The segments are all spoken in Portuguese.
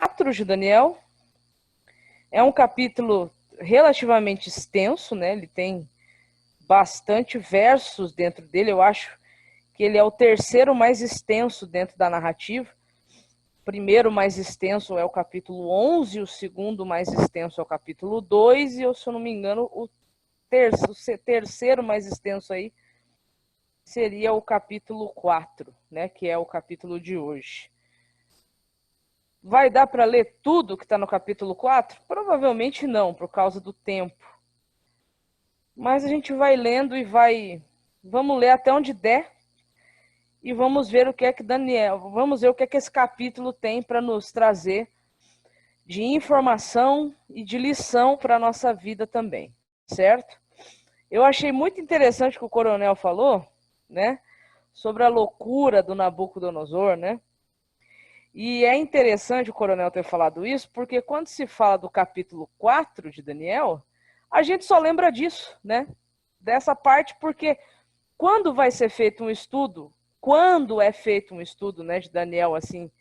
4 de Daniel. É um capítulo relativamente extenso, né? Ele tem bastante versos dentro dele. Eu acho que ele é o terceiro mais extenso dentro da narrativa. O primeiro mais extenso é o capítulo 11, o segundo mais extenso é o capítulo 2, e, se eu não me engano, o terceiro mais extenso aí seria o capítulo 4, né, que é o capítulo de hoje. Vai dar para ler tudo que está no capítulo 4? Provavelmente não, por causa do tempo. Mas a gente vai lendo e vamos ler até onde der, e vamos ver o que é que vamos ver o que é que esse capítulo tem para nos trazer de informação e de lição para a nossa vida também, certo? Eu achei muito interessante o que o coronel falou, né, sobre a loucura do Nabucodonosor, né? E é interessante o coronel ter falado isso, porque quando se fala do capítulo 4 de Daniel, a gente só lembra disso, né? Dessa parte, porque quando vai ser feito um estudo, quando é feito um estudo, né, de Daniel, assim,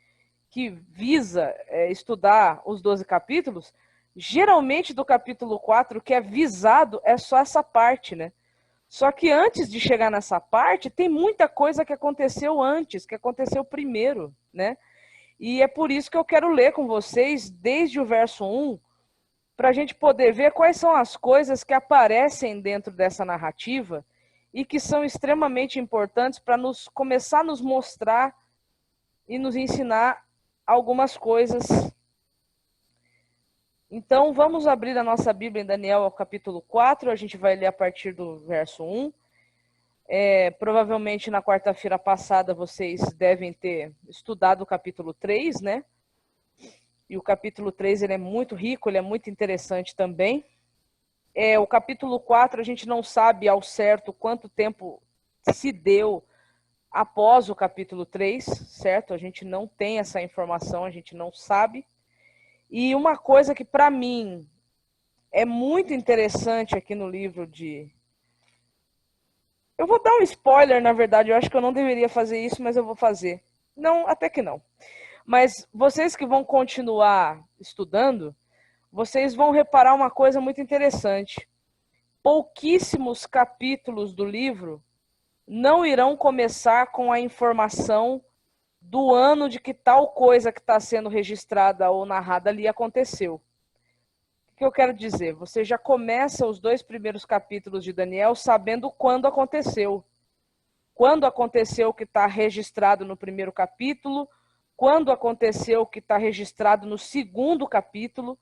que visa estudar os 12 capítulos, geralmente do capítulo 4, o que é visado é só essa parte, né? Só que antes de chegar nessa parte, tem muita coisa que aconteceu antes, que aconteceu primeiro, né? E é por isso que eu quero ler com vocês desde o verso 1, para a gente poder ver quais são as coisas que aparecem dentro dessa narrativa e que são extremamente importantes para começar a nos mostrar e nos ensinar algumas coisas. Então, vamos abrir a nossa Bíblia em Daniel, capítulo 4, a gente vai ler a partir do verso 1. Provavelmente na quarta-feira passada vocês devem ter estudado o capítulo 3, né? E o capítulo 3 ele é muito rico, ele é muito interessante também. O capítulo 4 a gente não sabe ao certo quanto tempo se deu após o capítulo 3, certo? A gente não tem essa informação, a gente não sabe. E uma coisa que para mim é muito interessante aqui no livro de... Eu vou dar um spoiler, na verdade, eu acho que eu não deveria fazer isso, mas eu vou fazer. Não, até que não. Mas vocês que vão continuar estudando, vocês vão reparar uma coisa muito interessante. Pouquíssimos capítulos do livro não irão começar com a informação do ano de que tal coisa que está sendo registrada ou narrada ali aconteceu. O que eu quero dizer? Você já começa os 2 primeiros capítulos de Daniel sabendo quando aconteceu. Quando aconteceu o que está registrado no primeiro capítulo, quando aconteceu o que está registrado no segundo capítulo.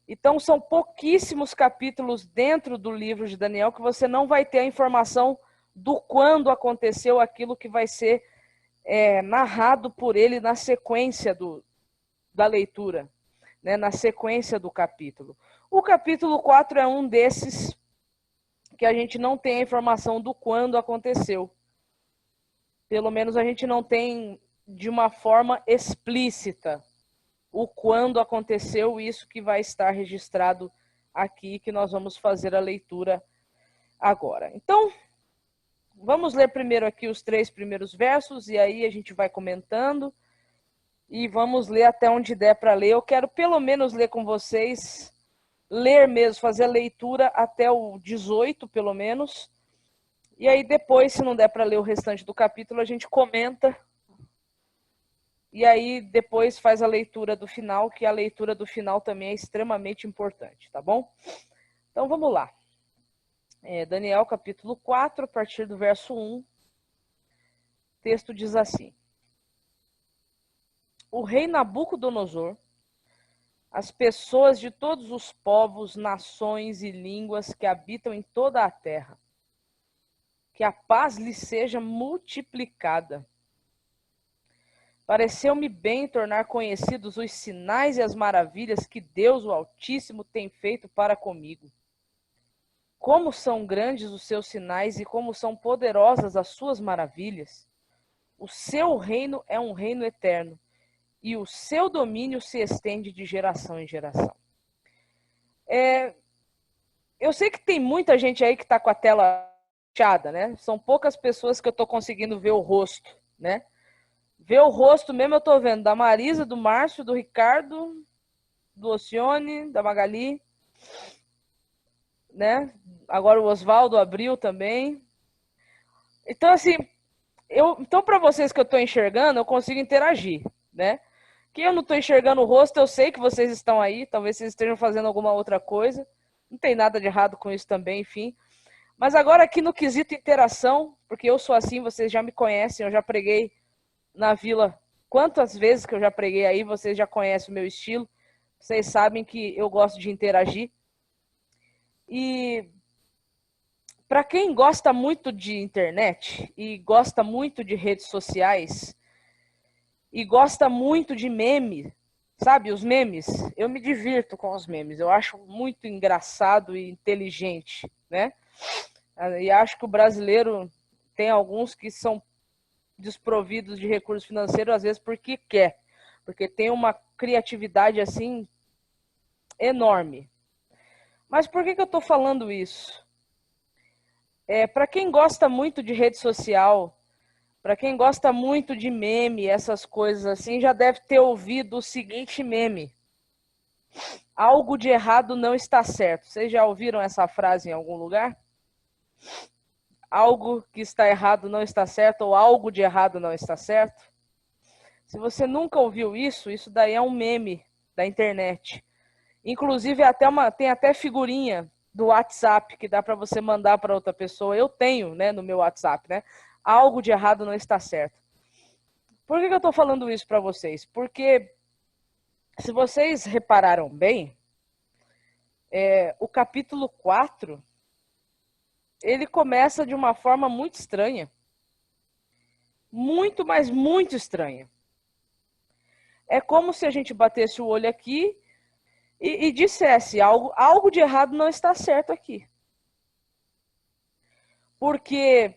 Então, são pouquíssimos capítulos dentro do livro de Daniel que você não vai ter a informação do quando aconteceu aquilo que vai ser narrado por ele na sequência da leitura, né, na sequência do capítulo. O capítulo 4 é um desses que a gente não tem a informação do quando aconteceu. Pelo menos a gente não tem de uma forma explícita o quando aconteceu isso que vai estar registrado aqui, que nós vamos fazer a leitura agora. Então, vamos ler primeiro aqui os 3 primeiros versos, e aí a gente vai comentando, e vamos ler até onde der para ler. Eu quero pelo menos ler com vocês, ler mesmo, fazer a leitura até o 18, pelo menos, e aí depois, se não der para ler o restante do capítulo, a gente comenta. E aí depois faz a leitura do final, que a leitura do final também é extremamente importante, tá bom? Então vamos lá. Daniel capítulo 4, a partir do verso 1. O texto diz assim: O rei Nabucodonosor, as pessoas de todos os povos, nações e línguas que habitam em toda a terra, que a paz lhe seja multiplicada. Pareceu-me bem tornar conhecidos os sinais e as maravilhas que Deus, o Altíssimo, tem feito para comigo. Como são grandes os seus sinais e como são poderosas as suas maravilhas. O seu reino é um reino eterno, e o seu domínio se estende de geração em geração. Eu sei que tem muita gente aí que está com a tela fechada, né? São poucas pessoas que eu estou conseguindo ver o rosto, né? Ver o rosto mesmo eu tô vendo da Marisa, do Márcio, do Ricardo, do Ocione, da Magali, né? Agora o Oswaldo abriu também. Então, assim, então para vocês que eu tô enxergando, eu consigo interagir, né? Que eu não tô enxergando o rosto, eu sei que vocês estão aí, talvez vocês estejam fazendo alguma outra coisa. Não tem nada de errado com isso também, enfim. Mas agora aqui no quesito interação, porque eu sou assim, vocês já me conhecem, eu já preguei na Vila. Quantas vezes que eu já preguei aí, vocês já conhecem o meu estilo. Vocês sabem que eu gosto de interagir. E para quem gosta muito de internet e gosta muito de redes sociais e gosta muito de meme, sabe, os memes, eu me divirto com os memes. Eu acho muito engraçado e inteligente, né? E acho que o brasileiro tem alguns que são desprovidos de recursos financeiros, às vezes porque quer, porque tem uma criatividade assim enorme. Mas por que eu estou falando isso? Para quem gosta muito de rede social, para quem gosta muito de meme, essas coisas assim, já deve ter ouvido o seguinte meme: algo de errado não está certo. Vocês já ouviram essa frase em algum lugar? Algo que está errado não está certo, ou algo de errado não está certo? Se você nunca ouviu isso, isso daí é um meme da internet. Inclusive tem até figurinha do WhatsApp que dá para você mandar para outra pessoa. Eu tenho, né, no meu WhatsApp, né? Algo de errado não está certo. Por que eu estou falando isso para vocês? Porque se vocês repararam bem, o capítulo 4, ele começa de uma forma muito estranha. Muito, mas muito estranha. É como se a gente batesse o olho aqui e dissesse algo de errado não está certo aqui. Porque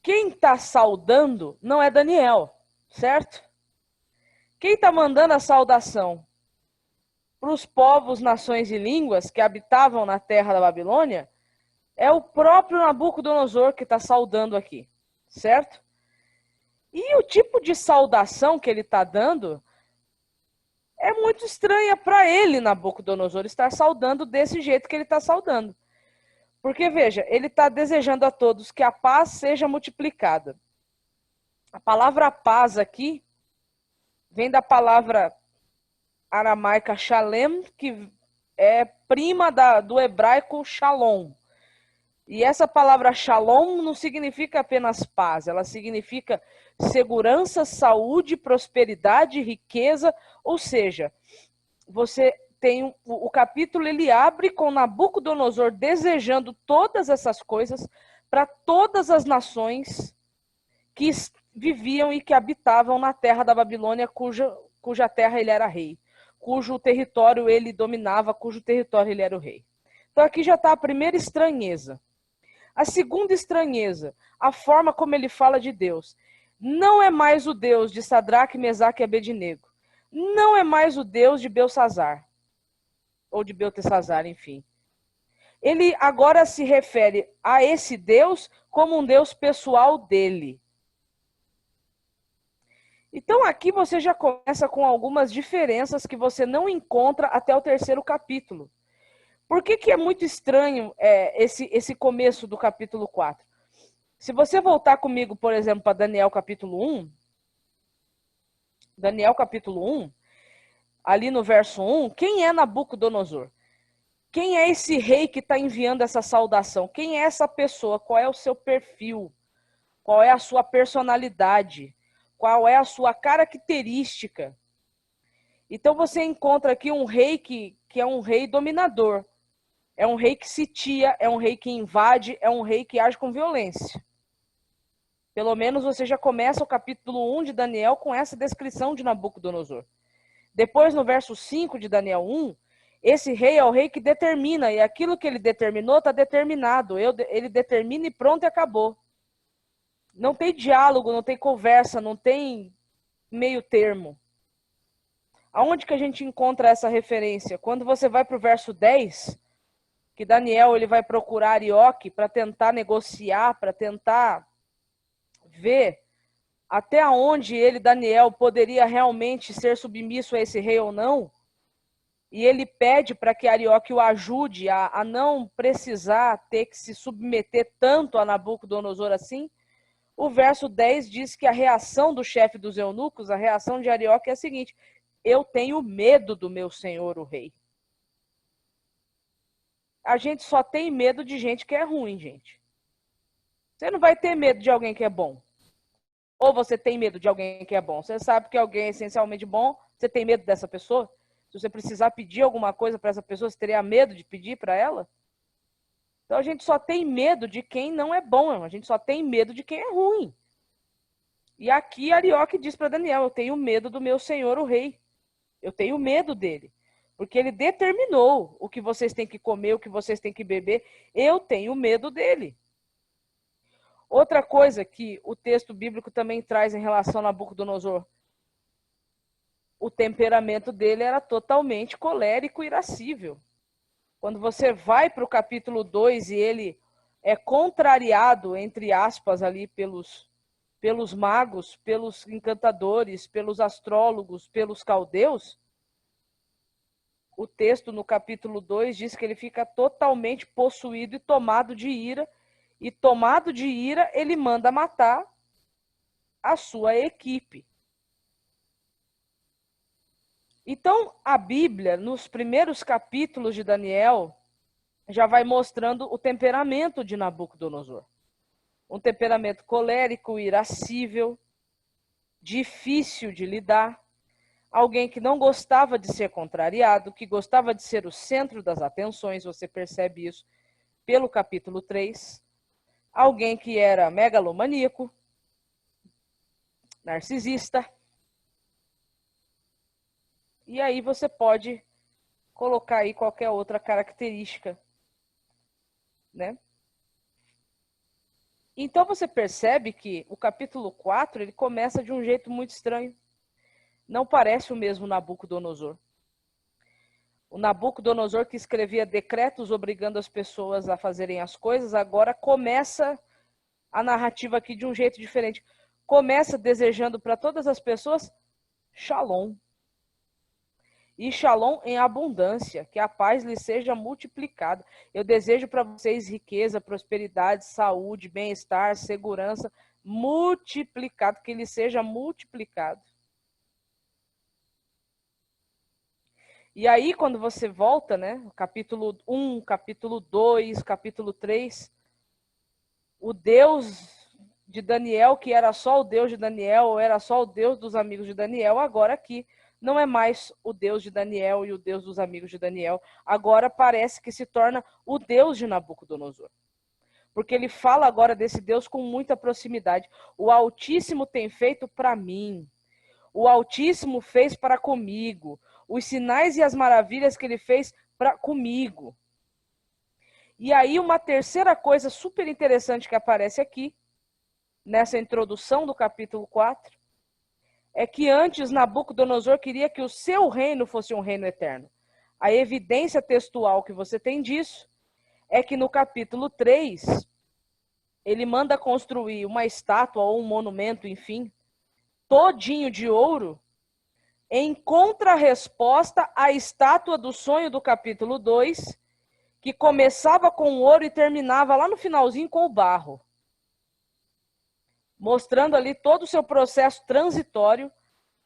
quem está saudando não é Daniel, certo? Quem está mandando a saudação para os povos, nações e línguas que habitavam na terra da Babilônia é o próprio Nabucodonosor que está saudando aqui, certo? E o tipo de saudação que ele está dando é muito estranha para ele, Nabucodonosor, estar saudando desse jeito que ele está saudando. Porque, veja, ele está desejando a todos que a paz seja multiplicada. A palavra paz aqui vem da palavra aramaica shalem, que é prima do hebraico shalom. E essa palavra shalom não significa apenas paz, ela significa segurança, saúde, prosperidade, riqueza, ou seja, você tem o capítulo, ele abre com Nabucodonosor desejando todas essas coisas para todas as nações que viviam e que habitavam na terra da Babilônia, cuja terra ele era rei, cujo território ele dominava, cujo território ele era o rei. Então aqui já está a primeira estranheza. A segunda estranheza, a forma como ele fala de Deus. Não é mais o Deus de Sadraque, Mesaque e Abednego. Não é mais o Deus de Belsazar. Ou de Beltesazar, enfim. Ele agora se refere a esse Deus como um Deus pessoal dele. Então aqui você já começa com algumas diferenças que você não encontra até o terceiro capítulo. Por que é muito estranho esse começo do capítulo 4? Se você voltar comigo, por exemplo, para Daniel capítulo 1, Daniel capítulo 1, ali no verso 1, quem é Nabucodonosor? Quem é esse rei que está enviando essa saudação? Quem é essa pessoa? Qual é o seu perfil? Qual é a sua personalidade? Qual é a sua característica? Então você encontra aqui um rei que é um rei dominador. É um rei que sitia, é um rei que invade, é um rei que age com violência. Pelo menos você já começa o capítulo 1 de Daniel com essa descrição de Nabucodonosor. Depois, no verso 5 de Daniel 1, esse rei é o rei que determina, e aquilo que ele determinou está determinado. Ele determina e pronto, e acabou. Não tem diálogo, não tem conversa, não tem meio termo. Aonde que a gente encontra essa referência? Quando você vai para o verso 10, que Daniel ele vai procurar Arioque para tentar negociar, para tentar ver até onde ele, Daniel, poderia realmente ser submisso a esse rei ou não, e ele pede para que Arioque o ajude a não precisar ter que se submeter tanto a Nabucodonosor assim, o verso 10 diz que a reação do chefe dos eunucos, a reação de Arioque é a seguinte: eu tenho medo do meu senhor, o rei. A gente só tem medo de gente que é ruim, gente. Você não vai ter medo de alguém que é bom. Ou você tem medo de alguém que é bom. Você sabe que alguém é essencialmente bom, você tem medo dessa pessoa? Se você precisar pedir alguma coisa para essa pessoa, você teria medo de pedir para ela? Então a gente só tem medo de quem não é bom, a gente só tem medo de quem é ruim. E aqui Arioque diz para Daniel: eu tenho medo do meu senhor, o rei. Eu tenho medo dele. Porque ele determinou o que vocês têm que comer, o que vocês têm que beber. Eu tenho medo dele. Outra coisa que o texto bíblico também traz em relação a Nabucodonosor: o temperamento dele era totalmente colérico e irascível. Quando você vai para o capítulo 2 e ele é contrariado, entre aspas, ali pelos magos, pelos encantadores, pelos astrólogos, pelos caldeus, o texto no capítulo 2 diz que ele fica totalmente possuído e tomado de ira, e tomado de ira ele manda matar a sua equipe. Então, a Bíblia, nos primeiros capítulos de Daniel, já vai mostrando o temperamento de Nabucodonosor. Um temperamento colérico, irascível, difícil de lidar, alguém que não gostava de ser contrariado, que gostava de ser o centro das atenções, você percebe isso pelo capítulo 3. Alguém que era megalomaníaco, narcisista. E aí você pode colocar aí qualquer outra característica, né? Então você percebe que o capítulo 4, ele começa de um jeito muito estranho. Não parece o mesmo Nabucodonosor. O Nabucodonosor, que escrevia decretos obrigando as pessoas a fazerem as coisas, agora começa a narrativa aqui de um jeito diferente. Começa desejando para todas as pessoas Shalom. E Shalom em abundância, que a paz lhe seja multiplicada. Eu desejo para vocês riqueza, prosperidade, saúde, bem-estar, segurança, multiplicado, que lhe seja multiplicado. E aí, quando você volta, né, capítulo 1, capítulo 2, capítulo 3, o Deus de Daniel, que era só o Deus de Daniel, ou era só o Deus dos amigos de Daniel, agora aqui não é mais o Deus de Daniel e o Deus dos amigos de Daniel. Agora parece que se torna o Deus de Nabucodonosor. Porque ele fala agora desse Deus com muita proximidade. O Altíssimo tem feito para mim. O Altíssimo fez para comigo. Os sinais e as maravilhas que ele fez para comigo. E aí uma terceira coisa super interessante que aparece aqui, nessa introdução do capítulo 4, é que antes Nabucodonosor queria que o seu reino fosse um reino eterno. A evidência textual que você tem disso é que no capítulo 3, ele manda construir uma estátua ou um monumento, enfim, todinho de ouro, em contrarresposta à estátua do sonho do capítulo 2, que começava com ouro e terminava lá no finalzinho com o barro. Mostrando ali todo o seu processo transitório,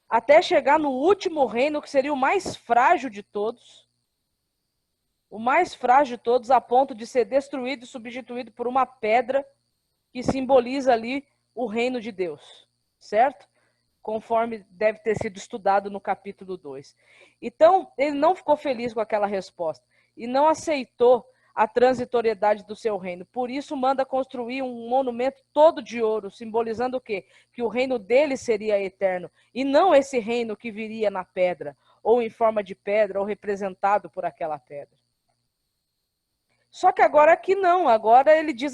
até chegar no último reino, que seria o mais frágil de todos. O mais frágil de todos, a ponto de ser destruído e substituído por uma pedra que simboliza ali o reino de Deus, certo? Conforme deve ter sido estudado no capítulo 2. Então, ele não ficou feliz com aquela resposta e não aceitou a transitoriedade do seu reino. Por isso, manda construir um monumento todo de ouro, simbolizando o quê? Que o reino dele seria eterno, e não esse reino que viria na pedra, ou em forma de pedra, ou representado por aquela pedra. Só que agora aqui não, agora ele diz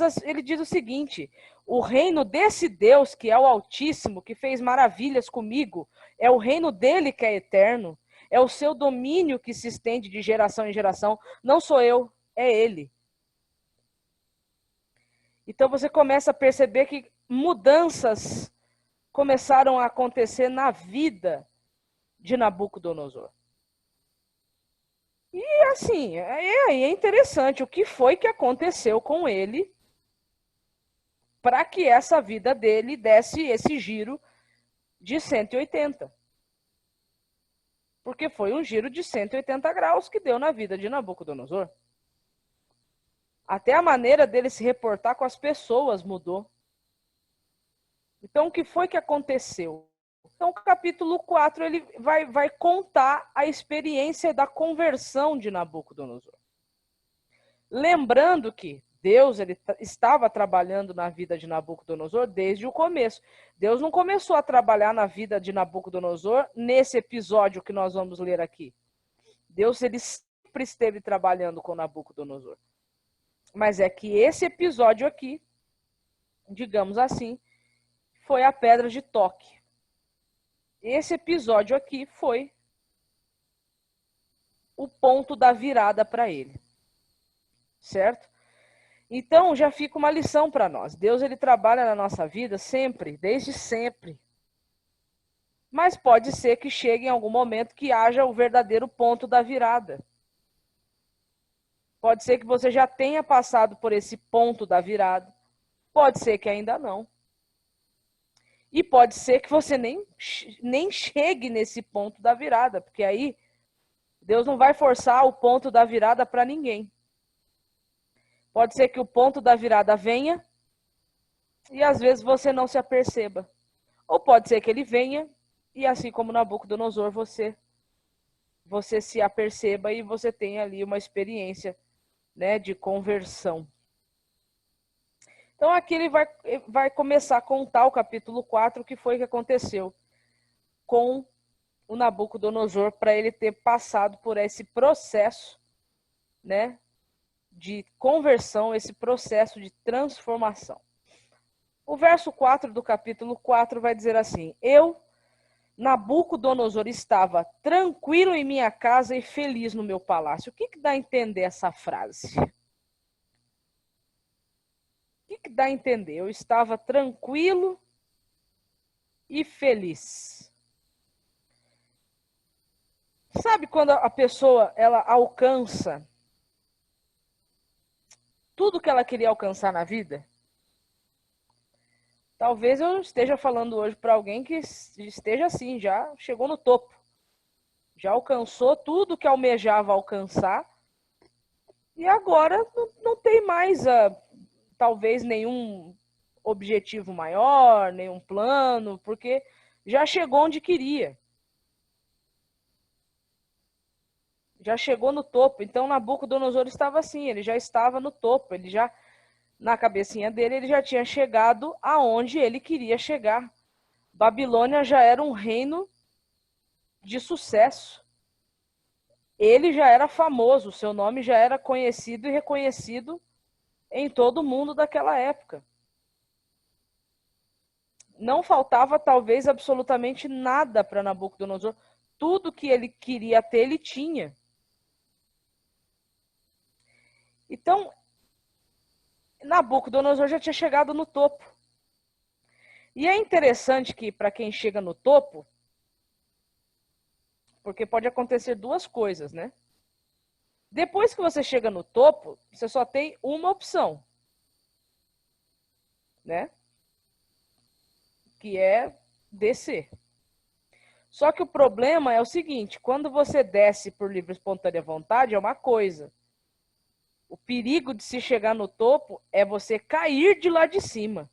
o seguinte: o reino desse Deus, que é o Altíssimo, que fez maravilhas comigo, é o reino dele que é eterno, é o seu domínio que se estende de geração em geração, não sou eu, é ele. Então você começa a perceber que mudanças começaram a acontecer na vida de Nabucodonosor. E assim, é interessante o que foi que aconteceu com ele para que essa vida dele desse esse giro de 180. Porque foi um giro de 180 graus que deu na vida de Nabucodonosor. Até a maneira dele se reportar com as pessoas mudou. Então, o que foi que aconteceu? Então, o capítulo 4 ele vai contar a experiência da conversão de Nabucodonosor. Lembrando que Deus ele estava trabalhando na vida de Nabucodonosor desde o começo. Deus não começou a trabalhar na vida de Nabucodonosor nesse episódio que nós vamos ler aqui. Deus ele sempre esteve trabalhando com Nabucodonosor. Mas é que esse episódio aqui, digamos assim, foi a pedra de toque. Esse episódio aqui foi o ponto da virada para ele. Certo? Então, já fica uma lição para nós. Deus, ele trabalha na nossa vida sempre, desde sempre. Mas pode ser que chegue em algum momento que haja o verdadeiro ponto da virada. Pode ser que você já tenha passado por esse ponto da virada. Pode ser que ainda não. E pode ser que você nem chegue nesse ponto da virada, porque aí Deus não vai forçar o ponto da virada para ninguém. Pode ser que o ponto da virada venha e às vezes você não se aperceba. Ou pode ser que ele venha e assim como Nabucodonosor você se aperceba e você tenha ali uma experiência, né, de conversão. Então aqui ele vai começar a contar o capítulo 4, o que foi que aconteceu com o Nabucodonosor para ele ter passado por esse processo, né, de conversão, esse processo de transformação. O verso 4 do capítulo 4 vai dizer assim: Eu, Nabucodonosor, estava tranquilo em minha casa e feliz no meu palácio. O que dá a entender essa frase? O que dá a entender? Eu estava tranquilo e feliz. Sabe quando a pessoa ela alcança tudo que ela queria alcançar na vida? Talvez eu esteja falando hoje para alguém que esteja assim, já chegou no topo. Já alcançou tudo que almejava alcançar. E agora não tem mais, talvez, nenhum objetivo maior, nenhum plano, porque já chegou onde queria. Já chegou no topo. Então, Nabucodonosor estava assim, ele já estava no topo, ele já, na cabecinha dele, ele já tinha chegado aonde ele queria chegar. Babilônia já era um reino de sucesso. Ele já era famoso, seu nome já era conhecido e reconhecido em todo o mundo daquela época. Não faltava, talvez, absolutamente nada para Nabucodonosor. Tudo que ele queria ter, ele tinha. Então, Nabucodonosor já tinha chegado no topo. E é interessante que, para quem chega no topo, porque pode acontecer duas coisas, né? Depois que você chega no topo, você só tem uma opção, né? Que é descer. Só que o problema é o seguinte, quando você desce por livre e espontânea vontade, é uma coisa. O perigo de se chegar no topo é você cair de lá de cima.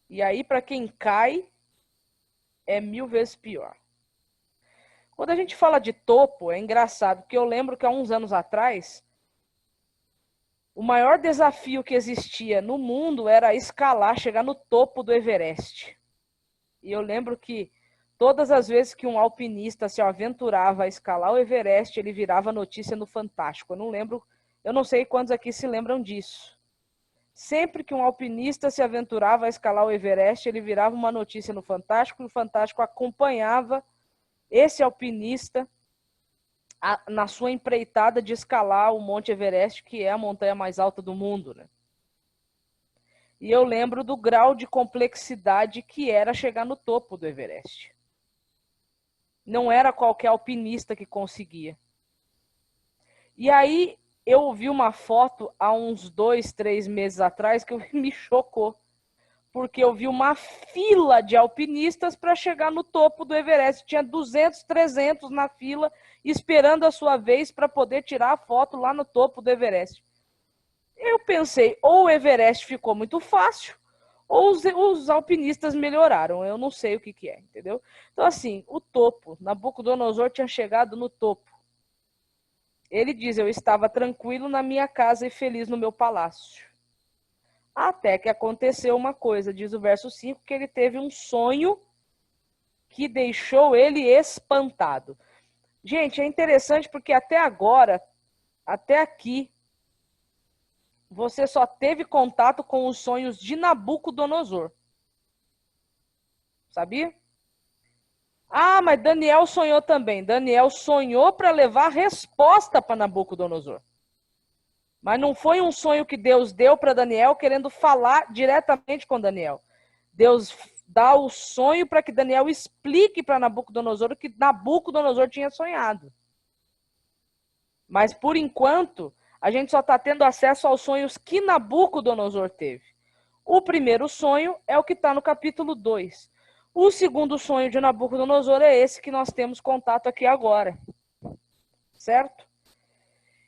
E aí, para quem cai, é 1000 vezes pior. Quando a gente fala de topo, é engraçado, porque eu lembro que há uns anos atrás, o maior desafio que existia no mundo era escalar, chegar no topo do Everest. E eu lembro que todas as vezes que um alpinista se aventurava a escalar o Everest, ele virava notícia no Fantástico. Eu não sei quantos aqui se lembram disso. Sempre que um alpinista se aventurava a escalar o Everest, ele virava uma notícia no Fantástico, e o Fantástico acompanhava esse alpinista na sua empreitada de escalar o Monte Everest, que é a montanha mais alta do mundo, né? E eu lembro do grau de complexidade que era chegar no topo do Everest. Não era qualquer alpinista que conseguia. E aí eu vi uma foto há uns 2, 3 meses atrás que me chocou. Porque eu vi uma fila de alpinistas para chegar no topo do Everest. Tinha 200, 300 na fila, esperando a sua vez para poder tirar a foto lá no topo do Everest. Eu pensei, ou o Everest ficou muito fácil, ou os alpinistas melhoraram. Eu não sei o que é, entendeu? Então, assim, o topo, Nabucodonosor tinha chegado no topo. Ele diz, eu estava tranquilo na minha casa e feliz no meu palácio. Até que aconteceu uma coisa, diz o verso 5, que ele teve um sonho que deixou ele espantado. Gente, é interessante porque até agora, até aqui, você só teve contato com os sonhos de Nabucodonosor. Sabia? Ah, mas Daniel sonhou também. Daniel sonhou para levar resposta para Nabucodonosor. Mas não foi um sonho que Deus deu para Daniel querendo falar diretamente com Daniel. Deus dá o sonho para que Daniel explique para Nabucodonosor o que Nabucodonosor tinha sonhado. Mas, por enquanto, a gente só está tendo acesso aos sonhos que Nabucodonosor teve. O primeiro sonho é o que está no capítulo 2. O segundo sonho de Nabucodonosor é esse que nós temos contato aqui agora. Certo?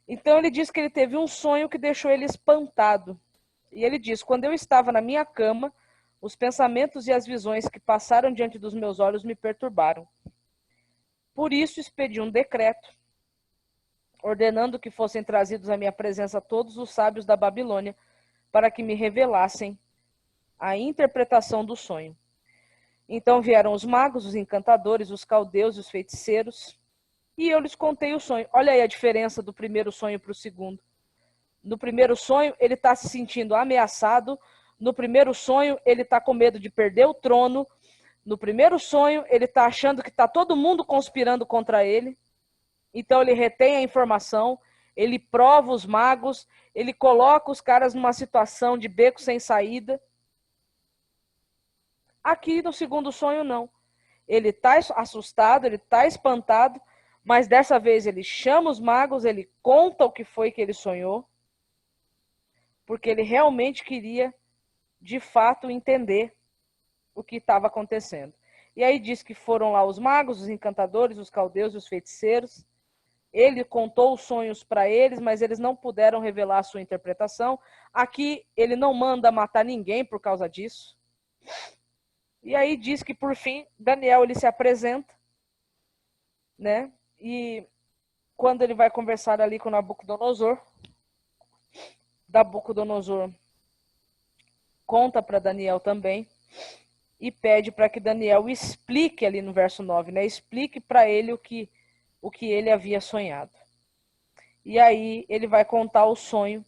Então, ele diz que ele teve um sonho que deixou ele espantado. E ele diz, quando eu estava na minha cama, os pensamentos e as visões que passaram diante dos meus olhos me perturbaram. Por isso, expedi um decreto, ordenando que fossem trazidos à minha presença todos os sábios da Babilônia, para que me revelassem a interpretação do sonho. Então vieram os magos, os encantadores, os caldeus e os feiticeiros, e eu lhes contei o sonho. Olha aí a diferença do primeiro sonho para o segundo. No primeiro sonho, ele está se sentindo ameaçado. No primeiro sonho, ele está com medo de perder o trono. No primeiro sonho, ele está achando que está todo mundo conspirando contra ele. Então, ele retém a informação, ele prova os magos, ele coloca os caras numa situação de beco sem saída. Aqui, no segundo sonho, não. Ele está assustado, ele está espantado, mas dessa vez ele chama os magos, ele conta o que foi que ele sonhou, porque ele realmente queria, de fato, entender o que estava acontecendo. E aí diz que foram lá os magos, os encantadores, os caldeus e os feiticeiros. Ele contou os sonhos para eles, mas eles não puderam revelar a sua interpretação. Aqui ele não manda matar ninguém por causa disso. E aí diz que, por fim, Daniel ele se apresenta, né? E quando ele vai conversar ali com Nabucodonosor, Nabucodonosor conta para Daniel também e pede para que Daniel explique ali no verso 9, né? Explique para ele o que ele havia sonhado. E aí ele vai contar o sonho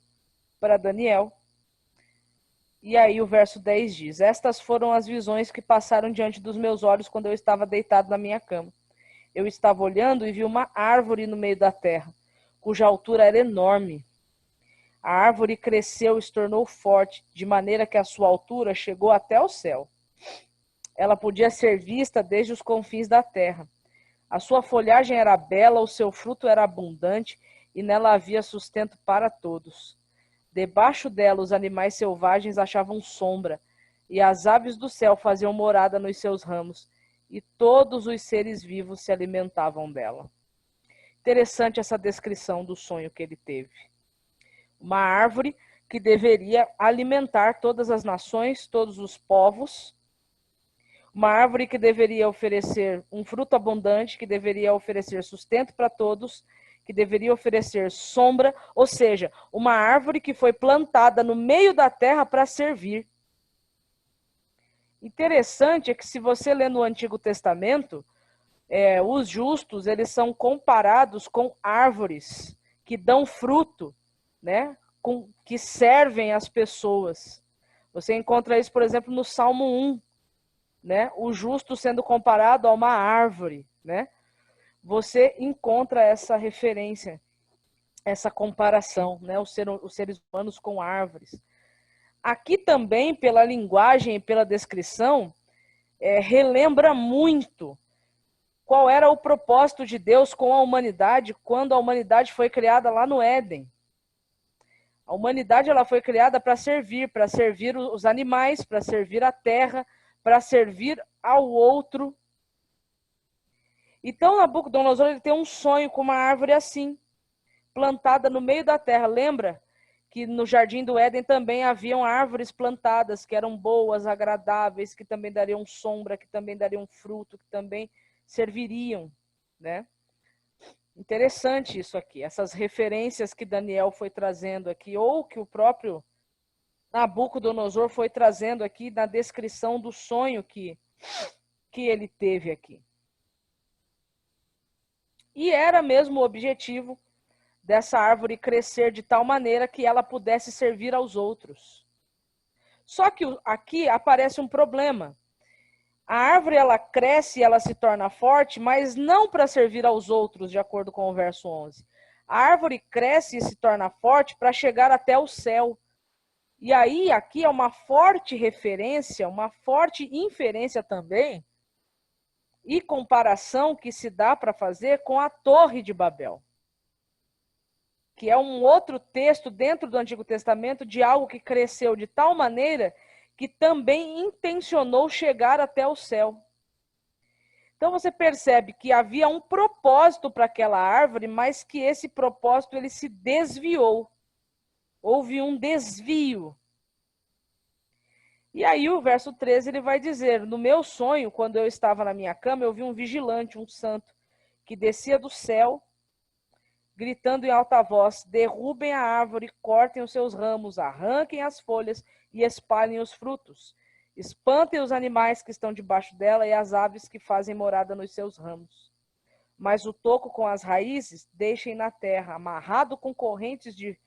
para Daniel. E aí o verso 10 diz, estas foram as visões que passaram diante dos meus olhos quando eu estava deitado na minha cama. Eu estava olhando e vi uma árvore no meio da terra, cuja altura era enorme. A árvore cresceu e se tornou forte, de maneira que a sua altura chegou até o céu. Ela podia ser vista desde os confins da terra. A sua folhagem era bela, o seu fruto era abundante, e nela havia sustento para todos. Debaixo dela, os animais selvagens achavam sombra, e as aves do céu faziam morada nos seus ramos, e todos os seres vivos se alimentavam dela. Interessante essa descrição do sonho que ele teve. Uma árvore que deveria alimentar todas as nações, todos os povos. Uma árvore que deveria oferecer um fruto abundante, que deveria oferecer sustento para todos, que deveria oferecer sombra, ou seja, uma árvore que foi plantada no meio da terra para servir. Interessante é que se você lê no Antigo Testamento, os justos eles são comparados com árvores que dão fruto, né? Que servem as pessoas. Você encontra isso, por exemplo, no Salmo 1, né? O justo sendo comparado a uma árvore, né? Você encontra essa referência, essa comparação, né? Os seres humanos com árvores. Aqui também, pela linguagem e pela descrição, relembra muito qual era o propósito de Deus com a humanidade quando a humanidade foi criada lá no Éden. A humanidade ela foi criada para servir os animais, para servir a terra, para servir ao outro. Então, Nabucodonosor ele tem um sonho com uma árvore assim, plantada no meio da terra. Lembra que no Jardim do Éden também haviam árvores plantadas, que eram boas, agradáveis, que também dariam sombra, que também dariam fruto, que também serviriam, né? Interessante isso aqui, essas referências que Daniel foi trazendo aqui, ou que o próprio Nabucodonosor foi trazendo aqui na descrição do sonho que ele teve aqui. E era mesmo o objetivo dessa árvore crescer de tal maneira que ela pudesse servir aos outros. Só que aqui aparece um problema. A árvore ela cresce e ela se torna forte, mas não para servir aos outros, de acordo com o verso 11. A árvore cresce e se torna forte para chegar até o céu. E aí aqui é uma forte referência, uma forte inferência também, e comparação que se dá para fazer com a Torre de Babel, que é um outro texto dentro do Antigo Testamento de algo que cresceu de tal maneira que também intencionou chegar até o céu. Então você percebe que havia um propósito para aquela árvore, mas que esse propósito ele se desviou. Houve um desvio. E aí o verso 13 ele vai dizer: no meu sonho, quando eu estava na minha cama, eu vi um vigilante, um santo, que descia do céu, gritando em alta voz: derrubem a árvore, cortem os seus ramos, arranquem as folhas e espalhem os frutos. Espantem os animais que estão debaixo dela e as aves que fazem morada nos seus ramos. Mas o toco com as raízes deixem na terra, amarrado com correntes de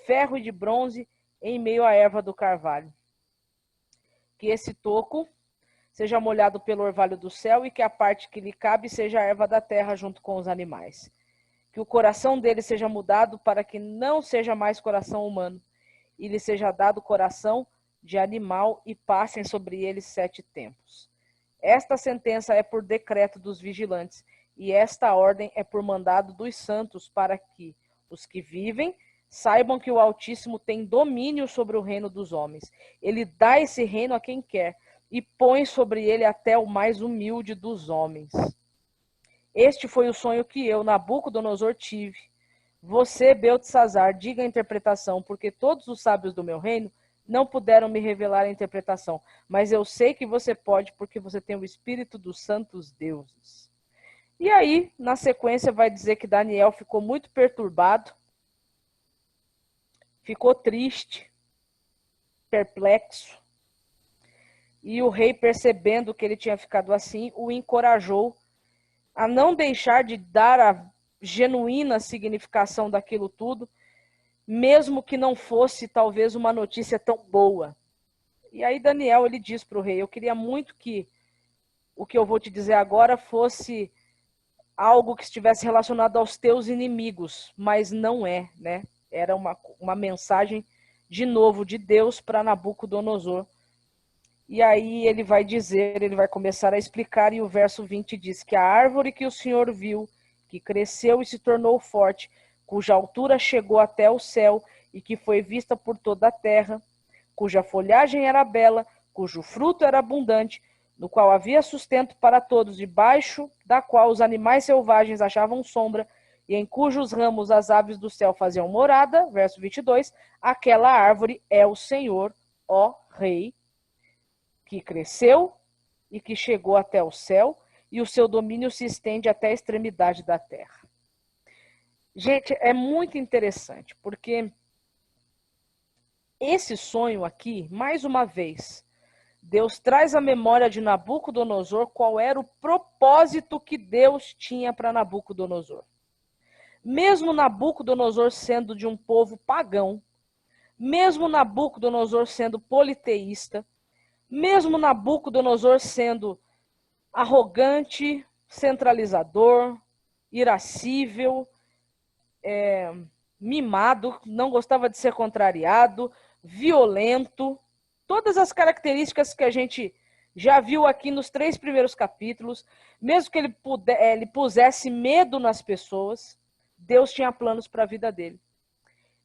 ferro e de bronze em meio à erva do carvalho. Que esse toco seja molhado pelo orvalho do céu e que a parte que lhe cabe seja a erva da terra junto com os animais. Que o coração dele seja mudado para que não seja mais coração humano, e lhe seja dado coração de animal e passem sobre ele 7 tempos. Esta sentença é por decreto dos vigilantes, e esta ordem é por mandado dos santos, para que os que vivem saibam que o Altíssimo tem domínio sobre o reino dos homens. Ele dá esse reino a quem quer, e põe sobre ele até o mais humilde dos homens. Este foi o sonho que eu, Nabucodonosor, tive. Você, Beltesazar, diga a interpretação, porque todos os sábios do meu reino não puderam me revelar a interpretação, mas eu sei que você pode, porque você tem o espírito dos santos deuses. E aí, na sequência, vai dizer que Daniel ficou muito perturbado, ficou triste, perplexo, e o rei, percebendo que ele tinha ficado assim, o encorajou a não deixar de dar a genuína significação daquilo tudo, mesmo que não fosse talvez uma notícia tão boa. E aí Daniel ele diz para o rei: eu queria muito que o que eu vou te dizer agora fosse algo que estivesse relacionado aos teus inimigos, mas não é, né? Era uma mensagem de novo de Deus para Nabucodonosor. E aí ele vai dizer, ele vai começar a explicar, e o verso 20 diz que a árvore que o Senhor viu, que cresceu e se tornou forte, cuja altura chegou até o céu e que foi vista por toda a terra, cuja folhagem era bela, cujo fruto era abundante, no qual havia sustento para todos, debaixo da qual os animais selvagens achavam sombra, e em cujos ramos as aves do céu faziam morada, verso 22, aquela árvore é o Senhor, ó Rei, que cresceu e que chegou até o céu, e o seu domínio se estende até a extremidade da terra. Gente, é muito interessante, porque esse sonho aqui, mais uma vez, Deus traz à memória de Nabucodonosor qual era o propósito que Deus tinha para Nabucodonosor. Mesmo Nabucodonosor sendo de um povo pagão, mesmo Nabucodonosor sendo politeísta, mesmo Nabucodonosor sendo arrogante, centralizador, irascível, mimado, não gostava de ser contrariado, violento, todas as características que a gente já viu aqui nos 3 primeiros capítulos, mesmo que ele pusesse medo nas pessoas, Deus tinha planos para a vida dele.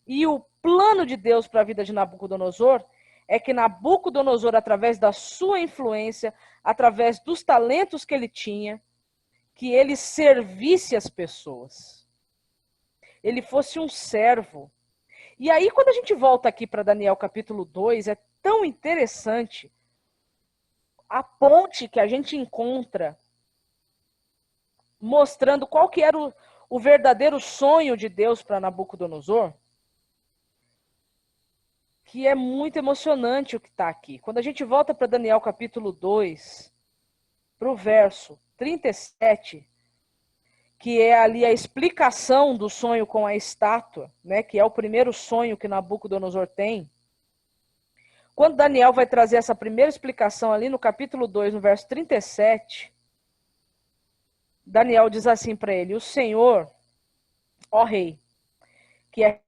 E o plano de Deus para a vida de Nabucodonosor é que Nabucodonosor, através da sua influência, através dos talentos que ele tinha, que ele servisse as pessoas. Ele fosse um servo. E aí, quando a gente volta aqui para Daniel capítulo 2, é tão interessante a ponte que a gente encontra mostrando qual que era o verdadeiro sonho de Deus para Nabucodonosor, que é muito emocionante o que está aqui. Quando a gente volta para Daniel capítulo 2, para o verso 37, que é ali a explicação do sonho com a estátua, né, que é o primeiro sonho que Nabucodonosor tem. Quando Daniel vai trazer essa primeira explicação ali no capítulo 2, no verso 37, Daniel diz assim para ele: o Senhor, ó rei, que é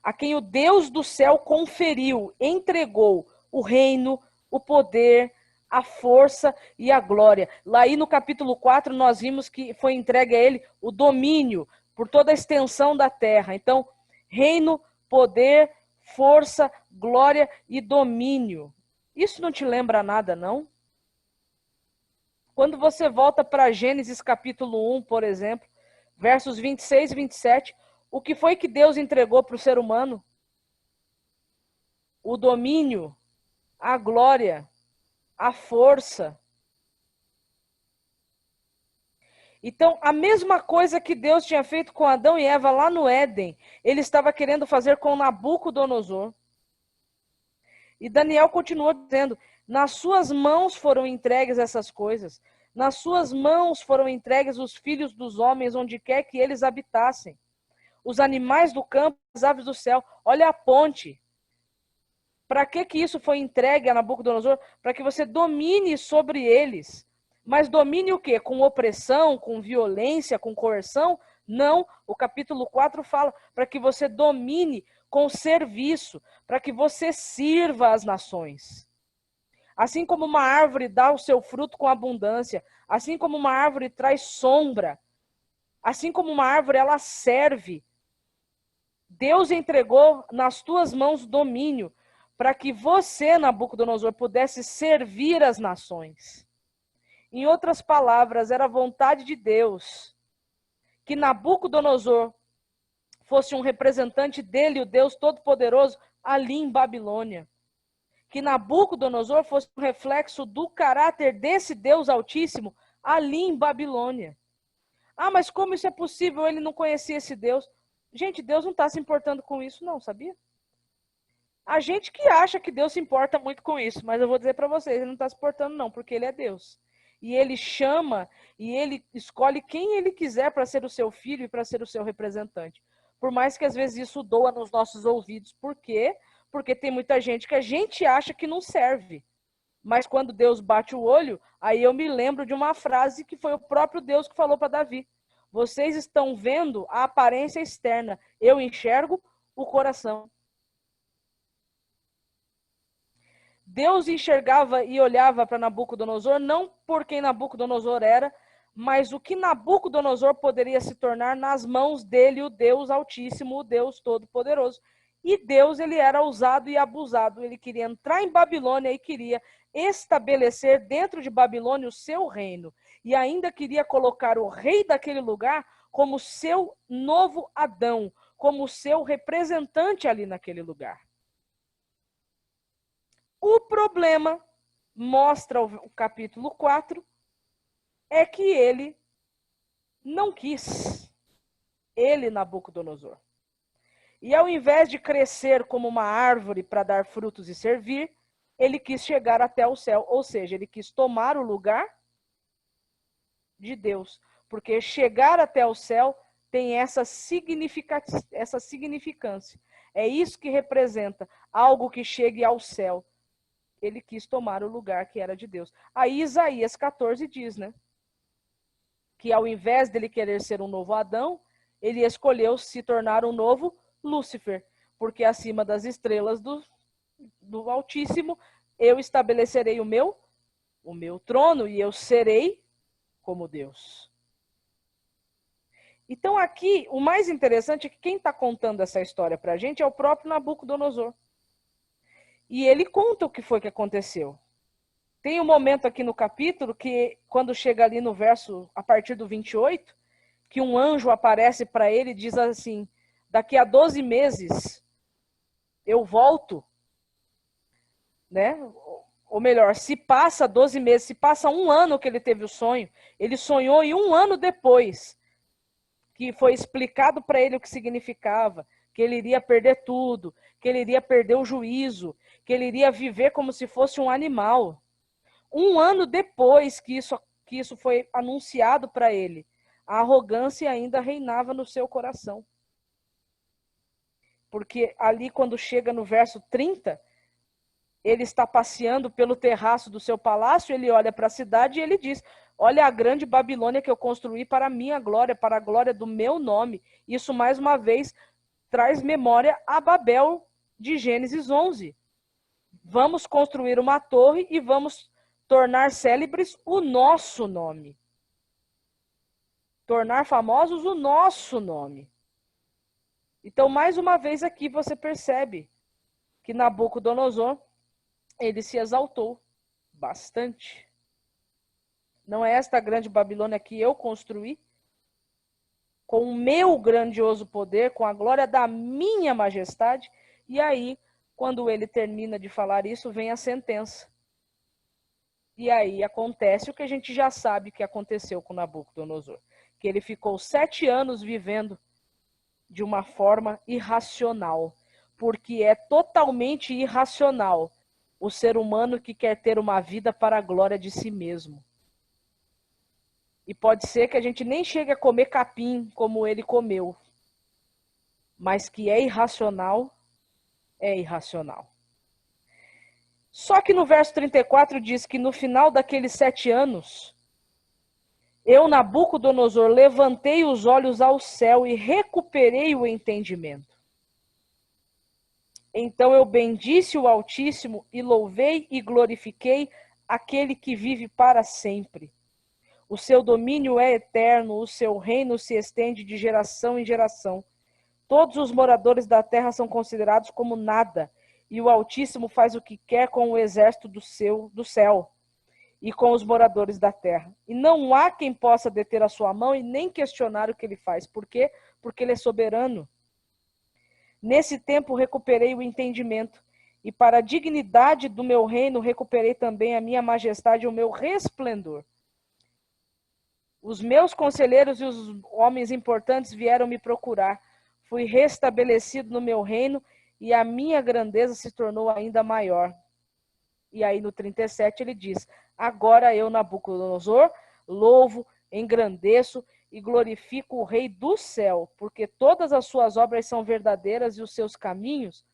a quem o Deus do céu conferiu, entregou o reino, o poder, a força e a glória. Lá aí no capítulo 4 nós vimos que foi entregue a ele o domínio por toda a extensão da terra. Então, reino, poder, força, glória e domínio. Isso não te lembra nada, não? Quando você volta para Gênesis capítulo 1, por exemplo, versos 26 e 27, o que foi que Deus entregou para o ser humano? O domínio, a glória, a força. Então, a mesma coisa que Deus tinha feito com Adão e Eva lá no Éden, ele estava querendo fazer com Nabucodonosor. E Daniel continuou dizendo: nas suas mãos foram entregues essas coisas, nas suas mãos foram entregues os filhos dos homens, onde quer que eles habitassem, os animais do campo, as aves do céu. Olha a ponte. Para que isso foi entregue a Nabucodonosor? Para que você domine sobre eles. Mas domine o quê? Com opressão, com violência, com coerção? Não, o capítulo 4 fala para que você domine com serviço, para que você sirva as nações. Assim como uma árvore dá o seu fruto com abundância, assim como uma árvore traz sombra, assim como uma árvore ela serve, Deus entregou nas tuas mãos domínio para que você, Nabucodonosor, pudesse servir as nações. Em outras palavras, era a vontade de Deus que Nabucodonosor fosse um representante dele, o Deus Todo-Poderoso, ali em Babilônia. Que Nabucodonosor fosse um reflexo do caráter desse Deus Altíssimo ali em Babilônia. Ah, mas como isso é possível? Ele não conhecia esse Deus. Gente, Deus não está se importando com isso, não, sabia? A gente que acha que Deus se importa muito com isso, mas eu vou dizer para vocês, ele não está se importando não, porque ele é Deus. E ele chama e ele escolhe quem ele quiser para ser o seu filho e para ser o seu representante. Por mais que às vezes isso doa nos nossos ouvidos. Por quê? Porque tem muita gente que a gente acha que não serve. Mas quando Deus bate o olho, aí eu me lembro de uma frase que foi o próprio Deus que falou para Davi. Vocês estão vendo a aparência externa, eu enxergo o coração. Deus enxergava e olhava para Nabucodonosor não por quem Nabucodonosor era, mas o que Nabucodonosor poderia se tornar nas mãos dele, o Deus Altíssimo, o Deus Todo-Poderoso. E Deus, ele era ousado e abusado. Ele queria entrar em Babilônia e queria estabelecer dentro de Babilônia o seu reino. E ainda queria colocar o rei daquele lugar como seu novo Adão, como seu representante ali naquele lugar. O problema, mostra o capítulo 4, é que ele não quis. Ele, Nabucodonosor. E ao invés de crescer como uma árvore para dar frutos e servir, ele quis chegar até o céu. Ou seja, ele quis tomar o lugar de Deus. Porque chegar até o céu tem essa significância. É isso que representa algo que chegue ao céu. Ele quis tomar o lugar que era de Deus. Aí Isaías 14 diz, né? Que ao invés dele querer ser um novo Adão, ele escolheu se tornar um novo Lúcifer, porque acima das estrelas do Altíssimo, eu estabelecerei o meu trono e eu serei como Deus. Então aqui, o mais interessante é que quem está contando essa história para a gente é o próprio Nabucodonosor. E ele conta o que foi que aconteceu. Tem um momento aqui no capítulo que, quando chega ali no verso, a partir do 28, que um anjo aparece para ele e diz assim, daqui a 12 meses eu volto, né? Ou melhor, se passa 12 meses, se passa um ano que ele teve o sonho, ele sonhou e um ano depois, que foi explicado para ele o que significava, que ele iria perder tudo, que ele iria perder o juízo, que ele iria viver como se fosse um animal. Um ano depois que isso foi anunciado para ele, a arrogância ainda reinava no seu coração. Porque ali, quando chega no verso 30, ele está passeando pelo terraço do seu palácio, ele olha para a cidade e ele diz, olha a grande Babilônia que eu construí para a minha glória, para a glória do meu nome. Isso, mais uma vez, traz memória a Babel de Gênesis 11. Vamos construir uma torre e vamos tornar célebres o nosso nome. Tornar famosos o nosso nome. Então, mais uma vez aqui você percebe que Nabucodonosor, ele se exaltou bastante. Não é esta grande Babilônia que eu construí? Com o meu grandioso poder, com a glória da minha majestade? E aí, quando ele termina de falar isso, vem a sentença. E aí acontece o que a gente já sabe que aconteceu com Nabucodonosor. Que ele ficou 7 anos vivendo de uma forma irracional. Porque é totalmente irracional o ser humano que quer ter uma vida para a glória de si mesmo. E pode ser que a gente nem chegue a comer capim como ele comeu. Mas que é irracional, é irracional. Só que no verso 34 diz que no final daqueles 7 anos, eu, Nabucodonosor, levantei os olhos ao céu e recuperei o entendimento. Então eu bendisse o Altíssimo e louvei e glorifiquei aquele que vive para sempre. O seu domínio é eterno, o seu reino se estende de geração em geração. Todos os moradores da terra são considerados como nada, e o Altíssimo faz o que quer com o exército do céu e com os moradores da terra. E não há quem possa deter a sua mão e nem questionar o que ele faz. Por quê? Porque ele é soberano. Nesse tempo recuperei o entendimento, e para a dignidade do meu reino recuperei também a minha majestade e o meu resplendor. Os meus conselheiros e os homens importantes vieram me procurar. Fui restabelecido no meu reino e a minha grandeza se tornou ainda maior. E aí no 37 ele diz, agora eu, Nabucodonosor, louvo, engrandeço e glorifico o Rei do céu, porque todas as suas obras são verdadeiras e os seus caminhos,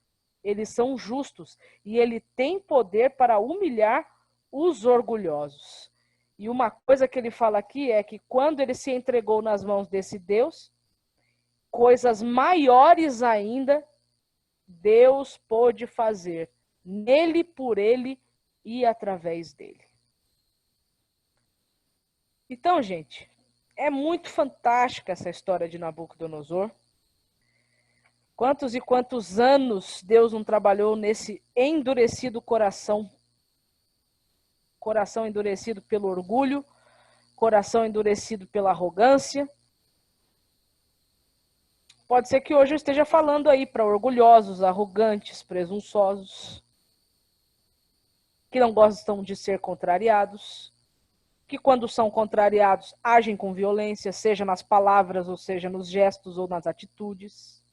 eles são justos. E ele tem poder para humilhar os orgulhosos. E uma coisa que ele fala aqui é que quando ele se entregou nas mãos desse Deus, coisas maiores ainda Deus pôde fazer nele, por ele e através dele. Então, gente, é muito fantástica essa história de Nabucodonosor. Quantos e quantos anos Deus não trabalhou nesse endurecido coração? Coração endurecido pelo orgulho, coração endurecido pela arrogância. Pode ser que hoje eu esteja falando aí para orgulhosos, arrogantes, presunçosos, que não gostam de ser contrariados, que quando são contrariados agem com violência, seja nas palavras, ou seja nos gestos ou nas atitudes,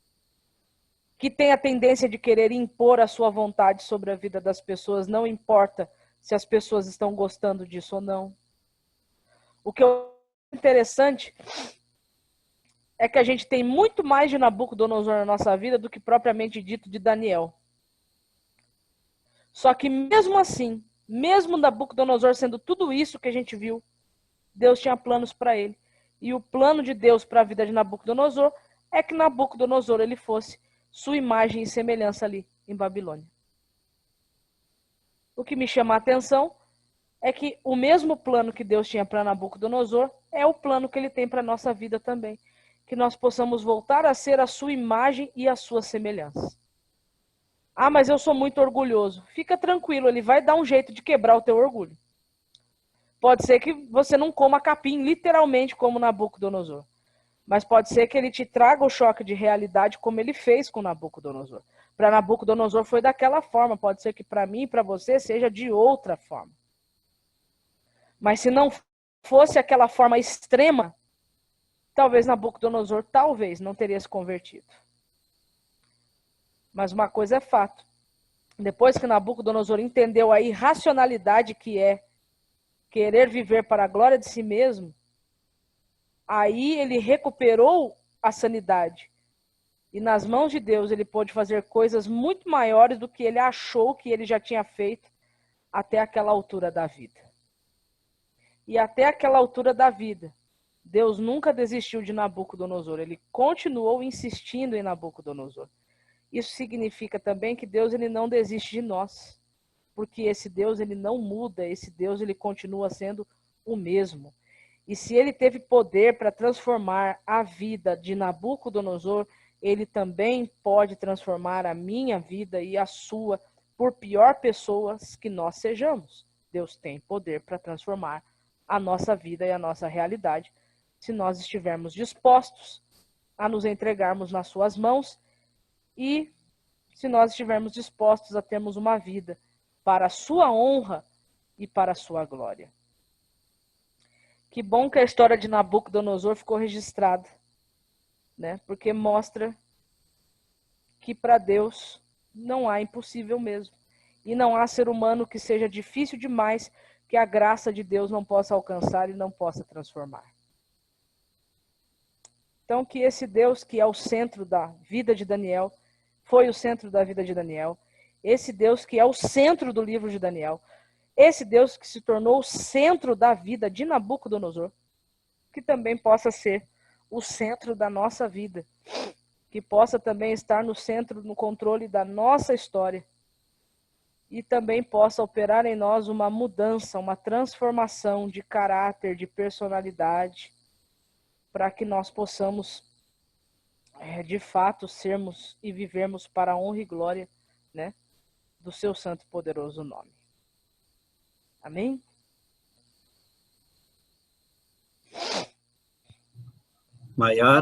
que tem a tendência de querer impor a sua vontade sobre a vida das pessoas, não importa se as pessoas estão gostando disso ou não. O que é interessante é que a gente tem muito mais de Nabucodonosor na nossa vida do que propriamente dito de Daniel. Só que mesmo assim, mesmo Nabucodonosor sendo tudo isso que a gente viu, Deus tinha planos para ele. E o plano de Deus para a vida de Nabucodonosor é que Nabucodonosor ele fosse sua imagem e semelhança ali em Babilônia. O que me chama a atenção é que o mesmo plano que Deus tinha para Nabucodonosor é o plano que ele tem para a nossa vida também. Que nós possamos voltar a ser a sua imagem e a sua semelhança. Ah, mas eu sou muito orgulhoso. Fica tranquilo, ele vai dar um jeito de quebrar o teu orgulho. Pode ser que você não coma capim, literalmente como Nabucodonosor. Mas pode ser que ele te traga o choque de realidade como ele fez com Nabucodonosor. Para Nabucodonosor foi daquela forma, pode ser que para mim e para você seja de outra forma. Mas se não fosse aquela forma extrema, talvez Nabucodonosor não teria se convertido. Mas uma coisa é fato. Depois que Nabucodonosor entendeu a irracionalidade que é querer viver para a glória de si mesmo, aí ele recuperou a sanidade. E nas mãos de Deus ele pôde fazer coisas muito maiores do que ele achou que ele já tinha feito até aquela altura da vida. E até aquela altura da vida, Deus nunca desistiu de Nabucodonosor. Ele continuou insistindo em Nabucodonosor. Isso significa também que Deus ele não desiste de nós. Porque esse Deus ele não muda, esse Deus ele continua sendo o mesmo. E se ele teve poder para transformar a vida de Nabucodonosor, ele também pode transformar a minha vida e a sua, por pior pessoas que nós sejamos. Deus tem poder para transformar a nossa vida e a nossa realidade, se nós estivermos dispostos a nos entregarmos nas suas mãos e se nós estivermos dispostos a termos uma vida para a sua honra e para a sua glória. Que bom que a história de Nabucodonosor ficou registrada, né? Porque mostra que para Deus não há impossível mesmo. E não há ser humano que seja difícil demais que a graça de Deus não possa alcançar e não possa transformar. Então, que esse Deus que é o centro da vida de Daniel, foi o centro da vida de Daniel, esse Deus que é o centro do livro de Daniel, esse Deus que se tornou o centro da vida de Nabucodonosor, que também possa ser o centro da nossa vida, que possa também estar no centro, no controle da nossa história, e também possa operar em nós uma mudança, uma transformação de caráter, de personalidade, para que nós possamos, de fato, sermos e vivermos para a honra e glória, né, do seu santo e poderoso nome. Amém? Maiara.